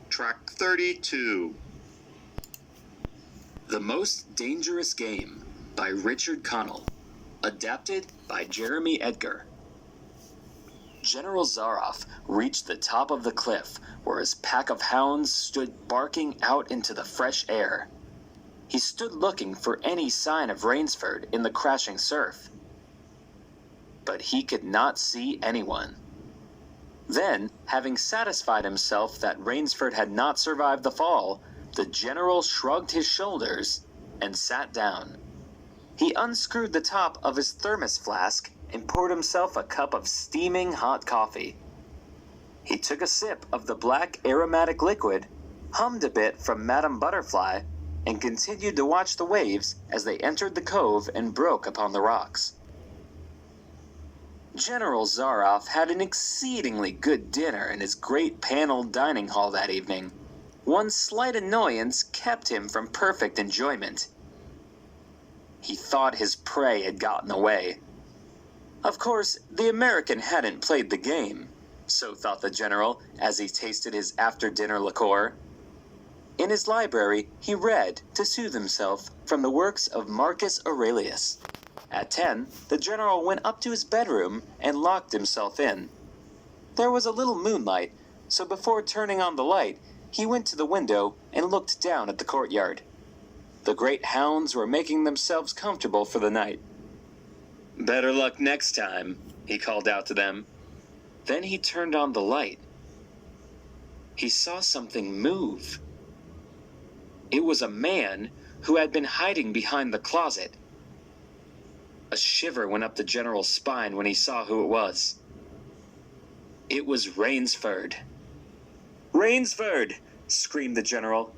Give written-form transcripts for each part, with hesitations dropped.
Track 32. The Most Dangerous Game by Richard Connell. Adapted by Jeremy Edgar. General Zaroff reached the top of the cliff where his pack of hounds stood barking out into the fresh air. He stood looking for any sign of Rainsford in the crashing surf. But he could not see anyone. Then, having satisfied himself that Rainsford had not survived the fall, the general shrugged his shoulders and sat down. He unscrewed the top of his thermos flask and poured himself a cup of steaming hot coffee. He took a sip of the black aromatic liquid, hummed a bit from Madame Butterfly, and continued to watch the waves as they entered the cove and broke upon the rocks. General Zaroff had an exceedingly good dinner in his great paneled dining hall that evening. One slight annoyance kept him from perfect enjoyment. He thought his prey had gotten away. Of course, the American hadn't played the game, so thought the general as he tasted his after-dinner liqueur. In his library, he read, to soothe himself, from the works of Marcus Aurelius. At 10, the general went up to his bedroom and locked himself in. There was a little moonlight, so before turning on the light, he went to the window and looked down at the courtyard. The great hounds were making themselves comfortable for the night. "Better luck next time," he called out to them. Then he turned on the light. He saw something move. It was a man who had been hiding behind the closet. A shiver went up the general's spine when he saw who it was. It was Rainsford. "Rainsford!" screamed the general.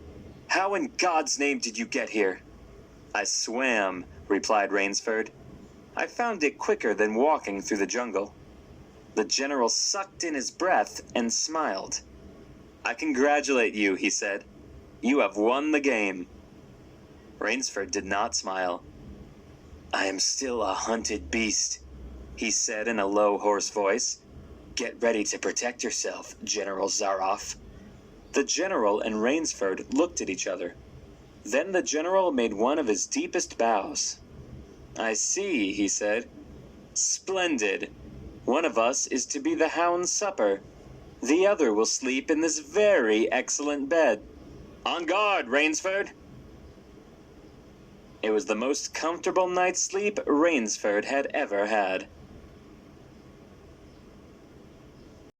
"How in God's name did you get here?" "I swam," replied Rainsford. "I found it quicker than walking through the jungle." The general sucked in his breath and smiled. "I congratulate you," he said. "You have won the game." Rainsford did not smile. "I am still a hunted beast," he said in a low, hoarse voice. "Get ready to protect yourself, General Zaroff." The general and Rainsford looked at each other. Then the general made one of his deepest bows. "I see," he said. "Splendid. One of us is to be the hound's supper. The other will sleep in this very excellent bed. On guard, Rainsford!" It was the most comfortable night's sleep Rainsford had ever had.